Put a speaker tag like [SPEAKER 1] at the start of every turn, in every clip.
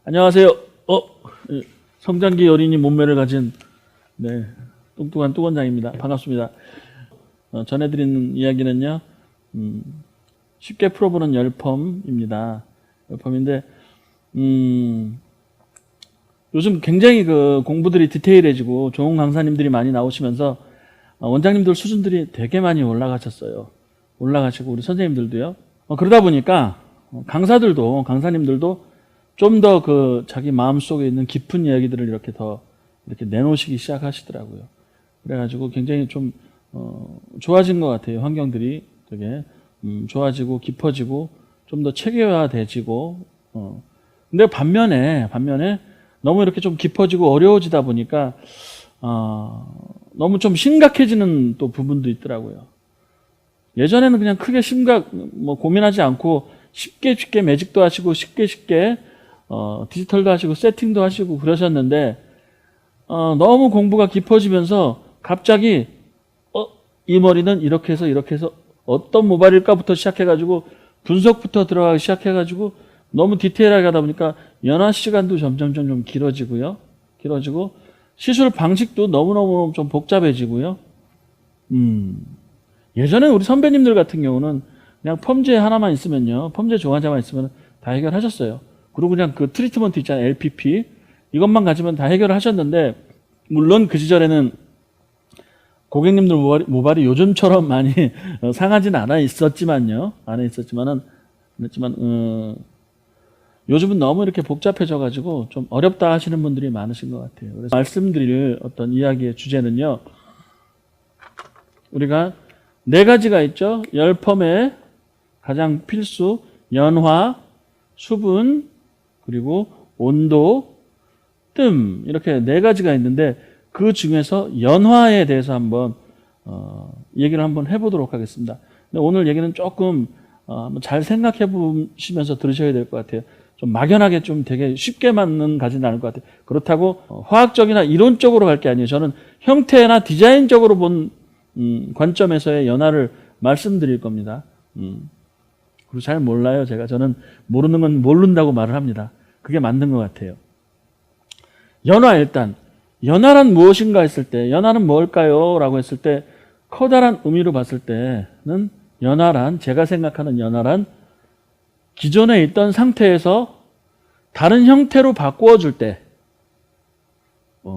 [SPEAKER 1] 안녕하세요. 성장기 어린이 몸매를 가진 뚱뚱한 뚱원장입니다. 반갑습니다. 전해드리는 이야기는요, 쉽게 풀어보는 열펌입니다. 열펌인데, 요즘 굉장히 그 공부들이 디테일해지고 좋은 강사님들이 많이 나오시면서 원장님들 수준들이 되게 많이 올라가셨어요. 올라가시고 우리 선생님들도요. 그러다 보니까 강사님들도 좀 더 그 자기 마음속에 있는 깊은 이야기들을 이렇게 더 이렇게 내놓으시기 시작하시더라고요. 그래가지고 굉장히 좀 좋아진 것 같아요. 환경들이 되게 좋아지고 깊어지고 좀 더 체계화되지고 근데 반면에 너무 이렇게 좀 깊어지고 어려워지다 보니까 너무 좀 심각해지는 또 부분도 있더라고요. 예전에는 그냥 크게 고민하지 않고 쉽게 매직도 하시고 쉽게 디지털도 하시고 세팅도 하시고 그러셨는데 너무 공부가 깊어지면서 갑자기 이 머리는 이렇게 해서 어떤 모발일까부터 시작해가지고 분석부터 들어가기 시작해가지고 너무 디테일하게 하다 보니까 연화 시간도 점점 좀 길어지고 시술 방식도 너무너무 좀 복잡해지고요. 예전에 우리 선배님들 같은 경우는 그냥 펌제 하나만 있으면요, 펌제 종아자만 있으면 다 해결하셨어요. 그리고 그냥 그 트리트먼트 있잖아요, LPP 이것만 가지면 다 해결을 하셨는데, 물론 그 시절에는 고객님들 모발이 요즘처럼 많이 상하지는 않아 있었지만은 요즘은 너무 이렇게 복잡해져 가지고 좀 어렵다 하시는 분들이 많으신 것 같아요. 그래서 말씀드릴 어떤 이야기의 주제는요, 우리가 4가지가 있죠. 열펌의 가장 필수, 연화, 수분, 그리고 온도, 뜸, 이렇게 4가지가 있는데 그 중에서 연화에 대해서 한번 얘기를 한번 해보도록 하겠습니다. 근데 오늘 얘기는 조금 잘 생각해 보시면서 들으셔야 될 것 같아요. 좀 막연하게 좀 되게 쉽게 맞는 가지는 않을 것 같아요. 그렇다고 화학적이나 이론적으로 갈 게 아니에요. 저는 형태나 디자인적으로 본 관점에서의 연화를 말씀드릴 겁니다. 그리고 잘 몰라요. 저는 모르는 건 모른다고 말을 합니다. 그게 맞는 것 같아요. 일단 연화란 무엇인가 했을 때, 연화는 뭘까요? 라고 했을 때, 커다란 의미로 봤을 때는 제가 생각하는 연화란 기존에 있던 상태에서 다른 형태로 바꾸어줄 때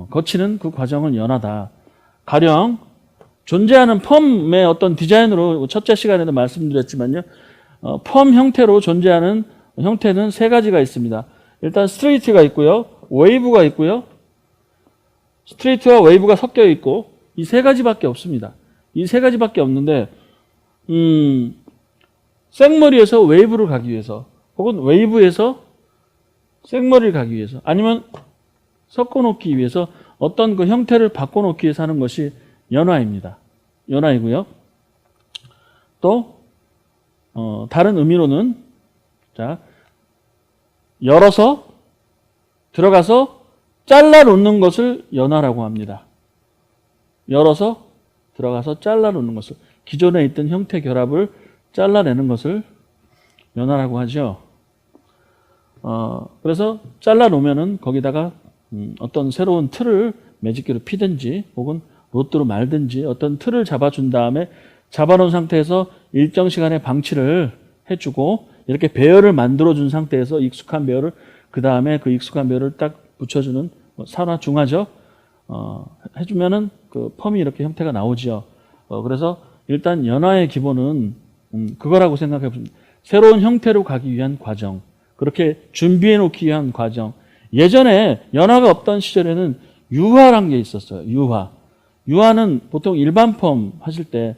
[SPEAKER 1] 거치는 그 과정은 연화다. 가령 존재하는 펌의 어떤 디자인으로 첫째 시간에도 말씀드렸지만요, 펌 형태로 존재하는 형태는 3가지가 있습니다. 일단 스트레이트가 있고요, 웨이브가 있고요, 스트레이트와 웨이브가 섞여 있고, 이 3가지밖에 없습니다. 이 3가지밖에 없는데 생머리에서 웨이브를 가기 위해서, 혹은 웨이브에서 생머리를 가기 위해서, 아니면 섞어놓기 위해서 어떤 그 형태를 바꿔놓기 위해서 하는 것이 연화입니다. 연화이고요. 또 다른 의미로는 열어서 들어가서 잘라 놓는 것을 연화라고 합니다. 열어서 들어가서 잘라 놓는 것을, 기존에 있던 형태 결합을 잘라내는 것을 연화라고 하죠. 그래서 잘라 놓으면은 거기다가 어떤 새로운 틀을 매직기로 피든지 혹은 로또로 말든지 어떤 틀을 잡아준 다음에, 잡아놓은 상태에서 일정 시간의 방치를 해주고, 이렇게 배열을 만들어준 상태에서 익숙한 배열을, 그 다음에 그 익숙한 배열을 딱 붙여주는 산화 중화죠. 해주면은 그 펌이 이렇게 형태가 나오죠. 그래서 일단 연화의 기본은 그거라고 생각해 보십니다. 새로운 형태로 가기 위한 과정, 그렇게 준비해 놓기 위한 과정. 예전에 연화가 없던 시절에는 유화란 게 있었어요. 유화는 보통 일반 펌 하실 때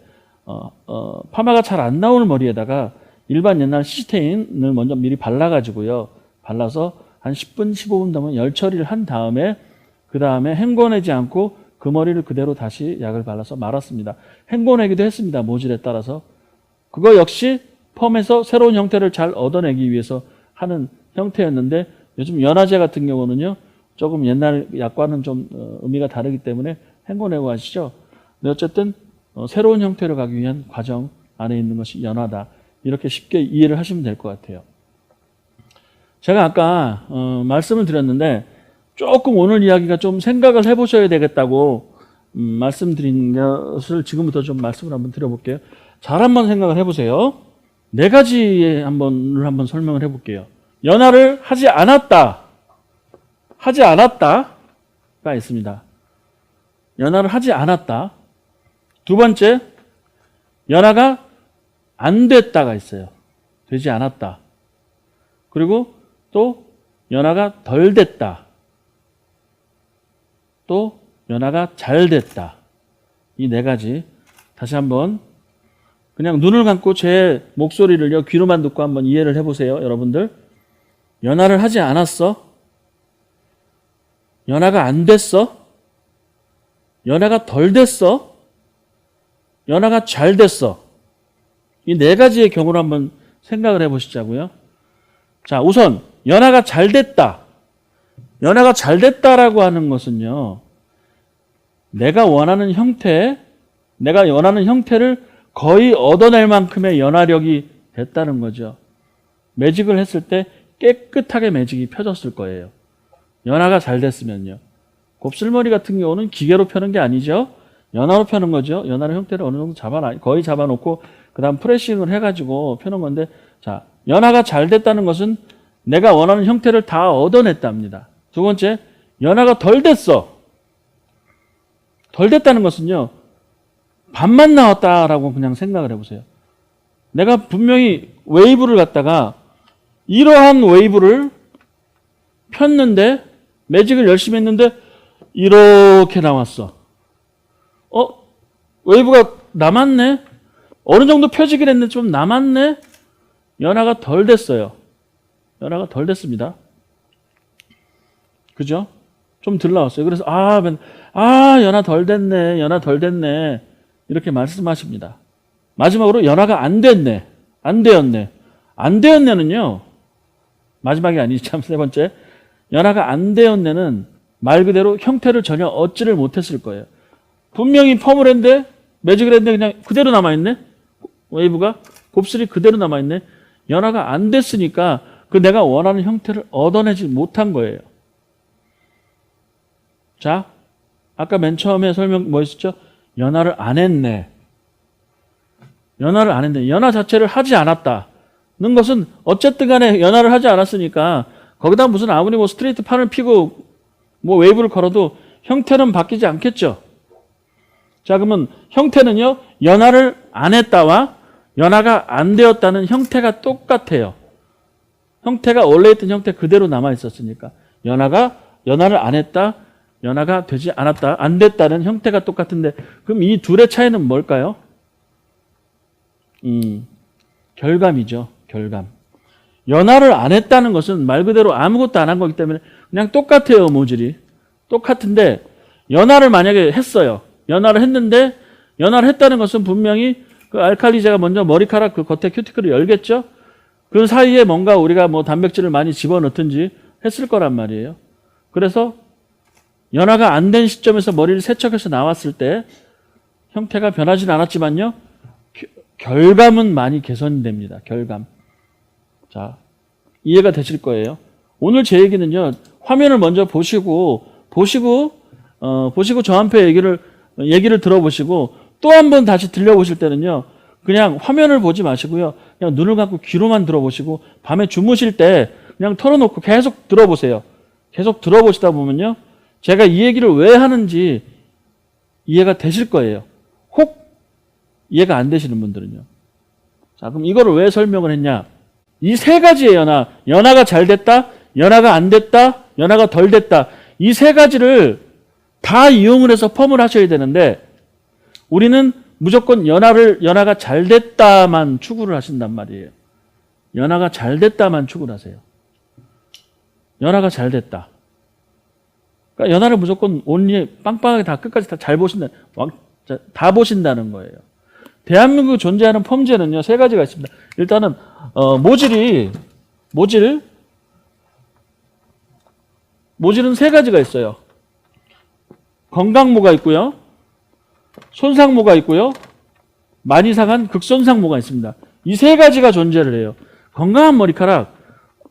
[SPEAKER 1] 파마가 잘 안 나오는 머리에다가 일반 옛날 시스테인을 먼저 미리 발라가지고요, 발라서 한 10분, 15분 동안 열 처리를 한 다음에, 그 다음에 헹궈내지 않고 그 머리를 그대로 다시 약을 발라서 말았습니다. 헹궈내기도 했습니다. 모질에 따라서. 그거 역시 펌에서 새로운 형태를 잘 얻어내기 위해서 하는 형태였는데, 요즘 연화제 같은 경우는요, 조금 옛날 약과는 좀 의미가 다르기 때문에 헹궈내고 하시죠. 근데 어쨌든 새로운 형태로 가기 위한 과정 안에 있는 것이 연화다. 이렇게 쉽게 이해를 하시면 될 것 같아요. 제가 아까 말씀을 드렸는데 조금 오늘 이야기가 좀 생각을 해보셔야 되겠다고 말씀드린 것을 지금부터 좀 말씀을 한번 드려볼게요. 잘 한번 생각을 해보세요. 네 가지의 한번 설명을 해볼게요. 연하를 하지 않았다가 있습니다. 연하를 하지 않았다. 두 번째, 연하가 안 됐다가 있어요. 되지 않았다. 그리고 또 연하가 덜 됐다. 또 연하가 잘 됐다. 이 네 가지 다시 한번 그냥 눈을 감고 제 목소리를요 귀로만 듣고 한번 이해를 해보세요. 여러분들, 연하를 하지 않았어? 연하가 안 됐어? 연하가 덜 됐어? 연하가 잘 됐어? 이 네 가지의 경우를 한번 생각을 해보시자고요. 자, 우선 연하가 잘 됐다. 연하가 잘 됐다라고 하는 것은요, 내가 원하는 형태를 거의 얻어낼 만큼의 연화력이 됐다는 거죠. 매직을 했을 때 깨끗하게 매직이 펴졌을 거예요. 연화가 잘 됐으면요. 곱슬머리 같은 경우는 기계로 펴는 게 아니죠. 연화로 펴는 거죠. 연화의 형태를 어느 정도 거의 잡아놓고 그 다음 프레싱을 해가지고 펴는 건데, 자, 연화가 잘 됐다는 것은 내가 원하는 형태를 다 얻어냈답니다. 두 번째, 연화가 덜 됐어. 덜 됐다는 것은요, 반만 나왔다라고 그냥 생각을 해보세요. 내가 분명히 웨이브를 갖다가 이러한 웨이브를 폈는데, 매직을 열심히 했는데 이렇게 나왔어. 웨이브가 남았네? 어느 정도 펴지긴 했는데 좀 남았네? 연화가 덜 됐어요. 연화가 덜 됐습니다. 그죠? 좀 덜 나왔어요. 그래서 연화 덜 됐네. 연화 덜 됐네. 이렇게 말씀하십니다. 마지막으로 연화가 안 됐네. 안 되었네. 안 되었네는요. 마지막이 아니지, 참 세 번째. 연화가 안 되었네는 말 그대로 형태를 전혀 얻지를 못했을 거예요. 분명히 펌을 했는데, 매직을 했는데 그냥 그대로 남아있네? 웨이브가? 곱슬이 그대로 남아있네? 연화가 안 됐으니까 그 내가 원하는 형태를 얻어내지 못한 거예요. 자, 아까 맨 처음에 설명 뭐였었죠? 연화를 안 했네. 연화를 안 했네. 연화 자체를 하지 않았다는 것은 어쨌든 간에 연화를 하지 않았으니까 거기다 무슨 아무리 뭐 스트레이트 판을 피고 뭐 웨이브를 걸어도 형태는 바뀌지 않겠죠. 자, 그러면 형태는요, 연화를 안 했다와 연화가 안 되었다는 형태가 똑같아요. 형태가 원래 있던 형태 그대로 남아 있었으니까. 연화를 안 했다, 연화가 되지 않았다, 안 됐다는 형태가 똑같은데, 그럼 이 둘의 차이는 뭘까요? 결감이죠. 결감. 연화를 안 했다는 것은 말 그대로 아무것도 안 한 거기 때문에 그냥 똑같아요. 모질이. 똑같은데 연화를 만약에 했어요. 연화를 했는데, 연화를 했다는 것은 분명히 그 알칼리제가 먼저 머리카락 그 겉에 큐티클을 열겠죠. 그 사이에 뭔가 우리가 뭐 단백질을 많이 집어넣든지 했을 거란 말이에요. 그래서 연화가 안 된 시점에서 머리를 세척해서 나왔을 때 형태가 변하진 않았지만요, 결감은 많이 개선됩니다. 결감. 자, 이해가 되실 거예요. 오늘 제 얘기는요, 화면을 먼저 보시고 저한테 얘기를 들어보시고 또 한 번 다시 들려보실 때는요, 그냥 화면을 보지 마시고요, 그냥 눈을 감고 귀로만 들어보시고 밤에 주무실 때 그냥 털어놓고 계속 들어보세요. 계속 들어보시다 보면요, 제가 이 얘기를 왜 하는지 이해가 되실 거예요. 혹 이해가 안 되시는 분들은요. 자, 그럼 이거를 왜 설명을 했냐? 이 세 가지의 연화가 잘 됐다, 연화가 안 됐다, 연화가 덜 됐다. 이 세 가지를 다 이용을 해서 펌을 하셔야 되는데, 우리는 무조건 연화가 잘 됐다만 추구를 하신단 말이에요. 연화가 잘 됐다만 추구를 하세요. 연화가 잘 됐다. 그러니까 연화를 무조건 온리 빵빵하게 다 끝까지 다 잘 다 보신다는 거예요. 대한민국에 존재하는 펌제는요, 세 가지가 있습니다. 일단은 모질은 세 가지가 있어요. 건강모가 있고요, 손상모가 있고요, 많이 상한 극손상모가 있습니다. 이 세 가지가 존재를 해요. 건강한 머리카락,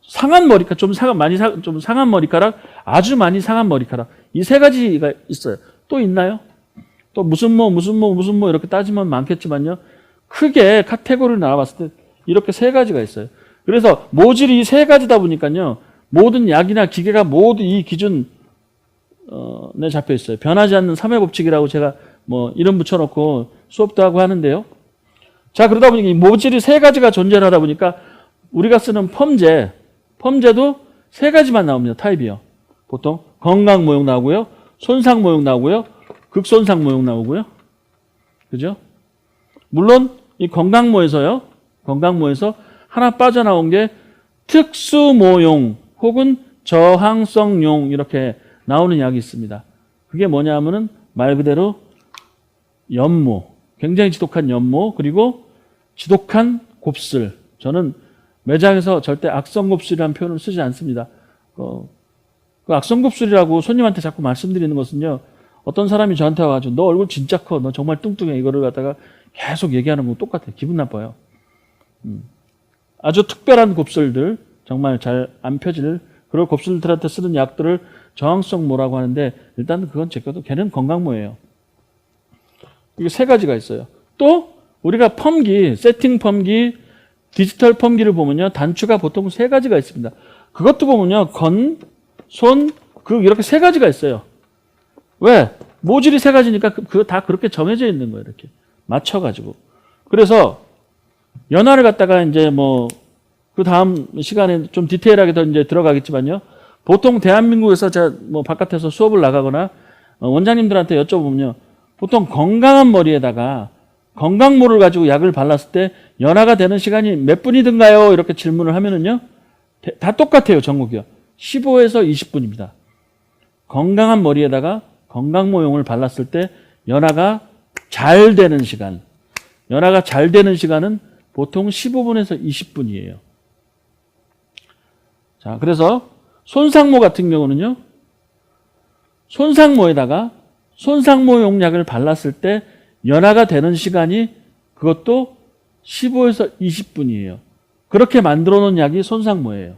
[SPEAKER 1] 상한 머리카락, 좀 상한 머리카락, 아주 많이 상한 머리카락. 이 세 가지가 있어요. 또 있나요? 또 무슨 뭐 이렇게 따지면 많겠지만요. 크게 카테고리를 나눠봤을 때 이렇게 세 가지가 있어요. 그래서 모질이 이 세 가지다 보니까요. 모든 약이나 기계가 모두 이 기준에 잡혀 있어요. 변하지 않는 3회 법칙이라고 제가 뭐 이름 붙여놓고 수업도 하고 하는데요. 자, 그러다 보니까 이 모질이 세 가지가 존재하다 보니까 우리가 쓰는 펌제도 세 가지만 나옵니다. 타입이요. 보통 건강 모형 나오고요. 손상 모형 나오고요. 극손상 모형 나오고요. 그죠? 물론 이 건강모에서 하나 빠져나온 게 특수모용 혹은 저항성용 이렇게 나오는 약이 있습니다. 그게 뭐냐 하면은 말 그대로 연모, 굉장히 지독한 연모, 그리고 지독한 곱슬. 저는 매장에서 절대 악성곱슬이라는 표현을 쓰지 않습니다. 그 악성곱슬이라고 손님한테 자꾸 말씀드리는 것은요. 어떤 사람이 저한테 와가지고 너 얼굴 진짜 커, 너 정말 뚱뚱해 이거를 갖다가 계속 얘기하는 거 똑같아요. 기분 나빠요. 아주 특별한 곱슬들, 정말 잘 안 펴질 그런 곱슬들한테 쓰는 약들을 저항성모라고 하는데 일단 그건 제껴도 걔는 건강모예요. 이게 세 가지가 있어요. 또 우리가 펌기, 세팅 펌기, 디지털 펌기를 보면요. 단추가 보통 세 가지가 있습니다. 그것도 보면요. 건, 손, 극 이렇게 세 가지가 있어요. 왜? 모질이 세 가지니까 그거 다 그렇게 정해져 있는 거예요. 이렇게 맞춰가지고. 그래서 연화를 갖다가 이제 뭐 그 다음 시간에 좀 디테일하게 더 이제 들어가겠지만요. 보통 대한민국에서 제가 뭐 바깥에서 수업을 나가거나 원장님들한테 여쭤보면요. 보통 건강한 머리에다가 건강모를 가지고 약을 발랐을 때 연화가 되는 시간이 몇 분이든가요? 이렇게 질문을 하면은요. 다 똑같아요. 전국이요. 15에서 20분입니다. 건강한 머리에다가 건강모용을 발랐을 때 연화가 잘 되는 시간. 연화가 잘 되는 시간은 보통 15분에서 20분이에요. 자, 그래서 손상모 같은 경우는요. 손상모에다가 손상모용 약을 발랐을 때 연화가 되는 시간이 그것도 15에서 20분이에요. 그렇게 만들어 놓은 약이 손상모예요.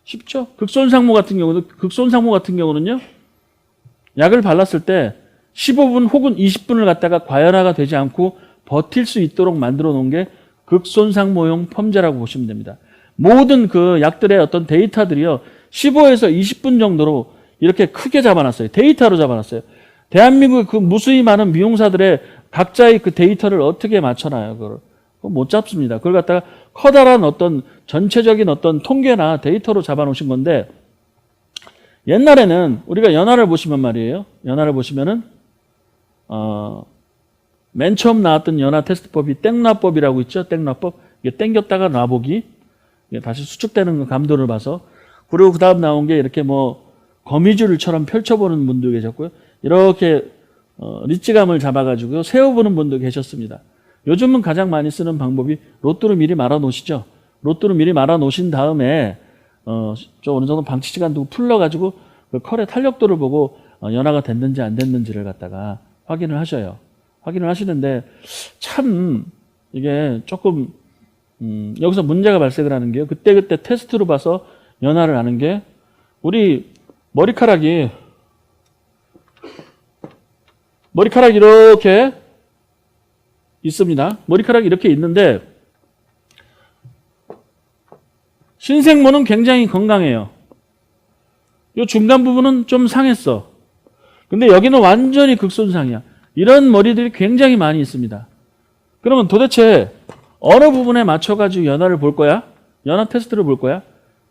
[SPEAKER 1] 쉽죠? 극손상모 같은 경우는요. 약을 발랐을 때 15분 혹은 20분을 갖다가 과연화가 되지 않고 버틸 수 있도록 만들어 놓은 게 극손상모용 펌제라고 보시면 됩니다. 모든 그 약들의 어떤 데이터들이요. 15에서 20분 정도로 이렇게 크게 잡아놨어요. 데이터로 잡아놨어요. 대한민국의 그 무수히 많은 미용사들의 각자의 그 데이터를 어떻게 맞춰놔요, 그걸. 그거 못 잡습니다. 그걸 갖다가 커다란 어떤 전체적인 어떤 통계나 데이터로 잡아놓으신 건데, 옛날에는 우리가 연화를 보시면 말이에요. 연화를 보시면은, 맨 처음 나왔던 연화 테스트법이 땡놔법이라고 있죠. 땡놔법. 이게 땡겼다가 놔보기. 이게 다시 수축되는 감도를 봐서. 그리고 그 다음 나온 게 이렇게 뭐 거미줄처럼 펼쳐보는 분도 계셨고요. 이렇게 리치감을 잡아가지고 세워보는 분도 계셨습니다. 요즘은 가장 많이 쓰는 방법이 로또를 미리 말아 놓으시죠. 로또를 미리 말아 놓으신 다음에 좀 어느 정도 방치 시간 두고 풀러가지고 그 컬의 탄력도를 보고 연화가 됐는지 안 됐는지를 갖다가 확인을 하셔요. 확인을 하시는데 참 이게 조금 여기서 문제가 발생을 하는 게요. 그때그때 테스트로 봐서 연화를 아는 게 우리 머리카락이 이렇게 있습니다. 머리카락이 이렇게 있는데 신생모는 굉장히 건강해요. 이 중간 부분은 좀 상했어. 근데 여기는 완전히 극손상이야. 이런 머리들이 굉장히 많이 있습니다. 그러면 도대체 어느 부분에 맞춰가지고 연화를 볼 거야? 연화 테스트를 볼 거야?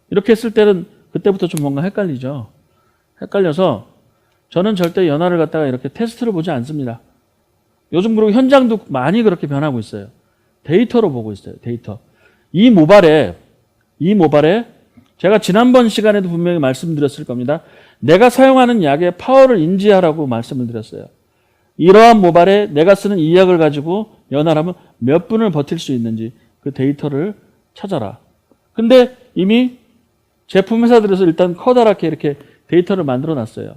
[SPEAKER 1] 이렇게 했을 때는 그때부터 좀 뭔가 헷갈리죠. 헷갈려서 저는 절대 연화를 갖다가 이렇게 테스트를 보지 않습니다. 요즘 그리고 현장도 많이 그렇게 변하고 있어요. 데이터로 보고 있어요. 데이터. 이 모발에 제가 지난번 시간에도 분명히 말씀드렸을 겁니다. 내가 사용하는 약의 파워를 인지하라고 말씀을 드렸어요. 이러한 모발에 내가 쓰는 이 약을 가지고 연화를 하면 몇 분을 버틸 수 있는지 그 데이터를 찾아라. 근데 이미 제품 회사들에서 일단 커다랗게 이렇게 데이터를 만들어 놨어요.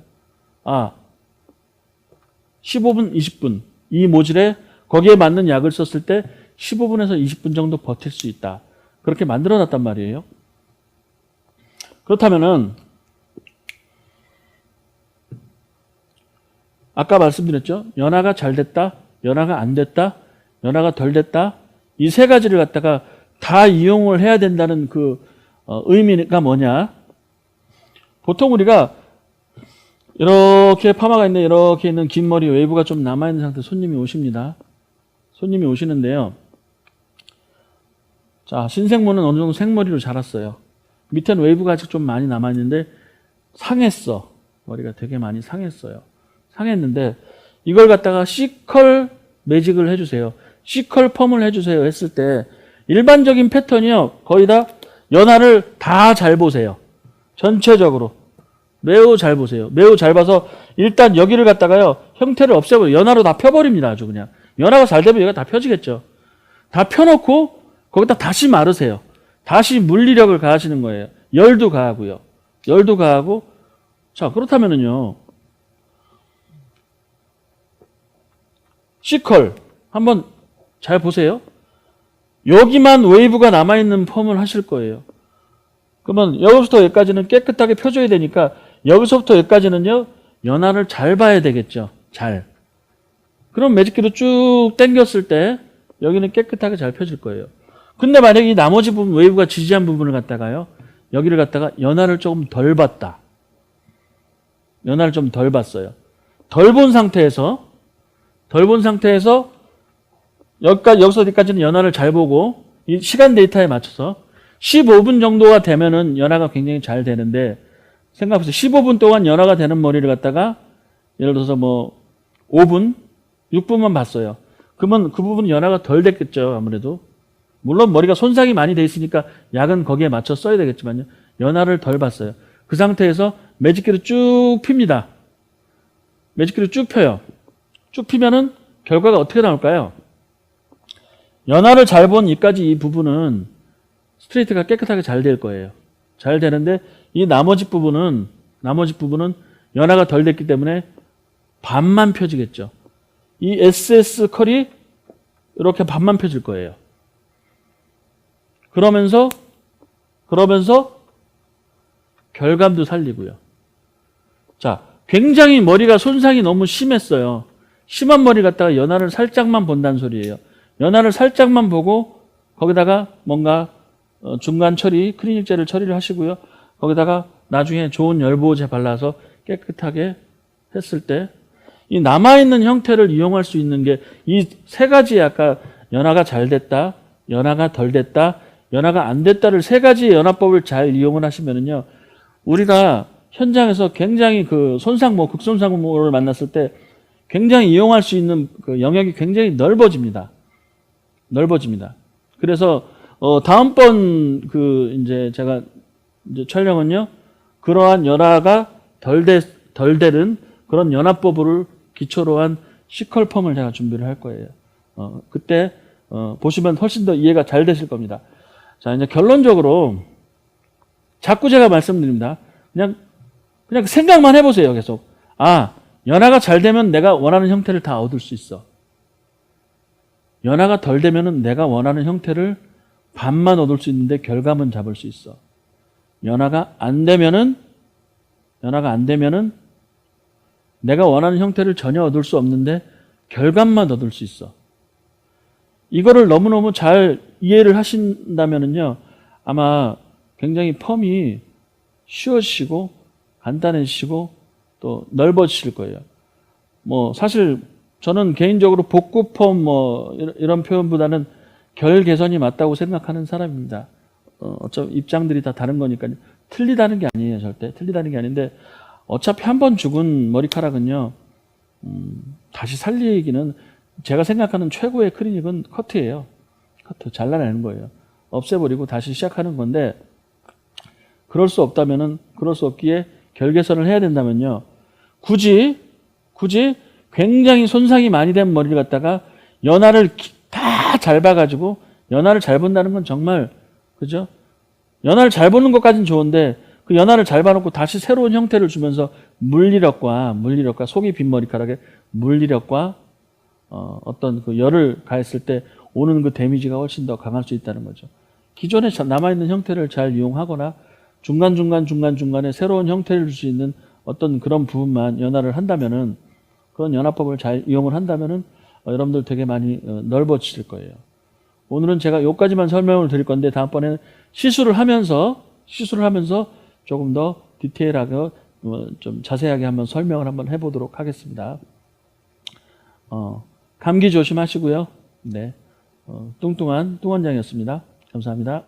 [SPEAKER 1] 15분, 20분. 이 모질에 거기에 맞는 약을 썼을 때 15분에서 20분 정도 버틸 수 있다. 그렇게 만들어 놨단 말이에요. 그렇다면은 아까 말씀드렸죠. 연화가 잘 됐다, 연화가 안 됐다, 연화가 덜 됐다. 이 세 가지를 갖다가 다 이용을 해야 된다는 그 의미가 뭐냐. 보통 우리가 이렇게 파마가 있는 이렇게 있는 긴 머리 웨이브가 좀 남아있는 상태 손님이 오십니다. 손님이 오시는데요. 자, 신생모는 어느 정도 생머리로 자랐어요. 밑에는 웨이브가 아직 좀 많이 남아있는데 상했어. 머리가 되게 많이 상했어요. 상했는데 이걸 갖다가 C컬 매직을 해주세요. C컬 펌을 해주세요 했을 때 일반적인 패턴이요. 거의 다 연화를 다 잘 보세요. 전체적으로. 매우 잘 보세요. 매우 잘 봐서 일단 여기를 갖다가요. 형태를 없애버려요. 연화로 다 펴버립니다. 아주 그냥. 연화가 잘 되면 여기가 다 펴지겠죠. 다 펴놓고 거기다 다시 마르세요. 다시 물리력을 가하시는 거예요. 열도 가하고요. 열도 가하고. 자, 그렇다면은요. C컬 한번 잘 보세요. 여기만 웨이브가 남아있는 펌을 하실 거예요. 그러면 여기서부터 여기까지는 깨끗하게 펴줘야 되니까 여기서부터 여기까지는요. 연화를 잘 봐야 되겠죠. 잘. 그럼 매직기로 쭉 당겼을 때 여기는 깨끗하게 잘 펴질 거예요. 근데 만약에 이 나머지 부분 웨이브가 지지한 부분을 갖다가요. 여기를 갖다가 연화를 조금 덜 봤다. 연화를 좀 덜 봤어요. 덜 본 상태에서 여기서 어디까지는 연화를 잘 보고 이 시간 데이터에 맞춰서 15분 정도가 되면은 연화가 굉장히 잘 되는데 생각해보세요. 15분 동안 연화가 되는 머리를 갖다가 예를 들어서 뭐 5분, 6분만 봤어요. 그러면 그 부분은 연화가 덜 됐겠죠. 아무래도. 물론 머리가 손상이 많이 돼 있으니까 약은 거기에 맞춰 써야 되겠지만요. 연화를 덜 봤어요. 그 상태에서 매직기로 쭉 핍니다. 매직기로 쭉 펴요. 쭉 피면은 결과가 어떻게 나올까요? 연화를 잘 본 이 부분은 스트레이트가 깨끗하게 잘 될 거예요. 잘 되는데 이 나머지 부분은 연화가 덜 됐기 때문에 반만 펴지겠죠. 이 SS 컬이 이렇게 반만 펴질 거예요. 그러면서 결감도 살리고요. 자, 굉장히 머리가 손상이 너무 심했어요. 심한 머리 갖다가 연화를 살짝만 본다는 소리예요. 연화를 살짝만 보고 거기다가 뭔가 중간 처리, 클리닉 젤을 처리를 하시고요. 거기다가 나중에 좋은 열보호제 발라서 깨끗하게 했을 때 이 남아있는 형태를 이용할 수 있는 게 이 세 가지 아까 연화가 잘 됐다, 연화가 덜 됐다, 연화가 안 됐다를 세 가지의 연화법을 잘 이용을 하시면은요. 우리가 현장에서 굉장히 그 손상모, 극손상모를 만났을 때 굉장히 이용할 수 있는 그 영역이 굉장히 넓어집니다. 그래서 다음번 그 이제 제가 이제 촬영은요. 그러한 연화가 덜 되는 그런 연화법을 기초로 한 C컬 펌을 제가 준비를 할 거예요. 그때 보시면 훨씬 더 이해가 잘 되실 겁니다. 자, 이제 결론적으로 자꾸 제가 말씀드립니다. 그냥 생각만 해보세요. 계속. 아, 연화가 잘 되면 내가 원하는 형태를 다 얻을 수 있어. 연화가 덜 되면은 내가 원하는 형태를 반만 얻을 수 있는데 결감은 잡을 수 있어. 연화가 안 되면은 내가 원하는 형태를 전혀 얻을 수 없는데 결감만 얻을 수 있어. 이거를 너무너무 잘 이해를 하신다면은요, 아마 굉장히 펌이 쉬워지시고 간단해지시고 또 넓어지실 거예요. 뭐 사실 저는 개인적으로 복구 펌 뭐 이런 표현보다는 결 개선이 맞다고 생각하는 사람입니다. 어차피 입장들이 다 다른 거니까요. 틀리다는 게 아니에요. 절대 틀리다는 게 아닌데 어차피 한 번 죽은 머리카락은요. 다시 살리기는 제가 생각하는 최고의 클리닉은 커트예요. 커트 잘라내는 거예요. 없애버리고 다시 시작하는 건데 그럴 수 없다면은 그럴 수 없기에 결 개선을 해야 된다면요. 굳이 굉장히 손상이 많이 된 머리를 갖다가 연화를 다 잘 봐가지고 연화를 잘 본다는 건 정말 그죠? 연화를 잘 보는 것까지는 좋은데 그 연화를 잘 봐놓고 다시 새로운 형태를 주면서 물리력과 속이 빈 머리카락에 물리력과 어떤 그 열을 가했을 때 오는 그 데미지가 훨씬 더 강할 수 있다는 거죠. 기존에 남아있는 형태를 잘 이용하거나 중간중간에 새로운 형태를 줄 수 있는 어떤 그런 부분만 연화를 한다면은, 그런 연화법을 잘 이용을 한다면은 여러분들 되게 많이 넓어지실 거예요. 오늘은 제가 여기까지만 설명을 드릴 건데, 다음번에는 시술을 하면서 조금 더 디테일하게 좀 자세하게 한번 설명을 한번 해보도록 하겠습니다. 감기 조심하시고요. 네, 뚱뚱한 뚱원장이었습니다. 감사합니다.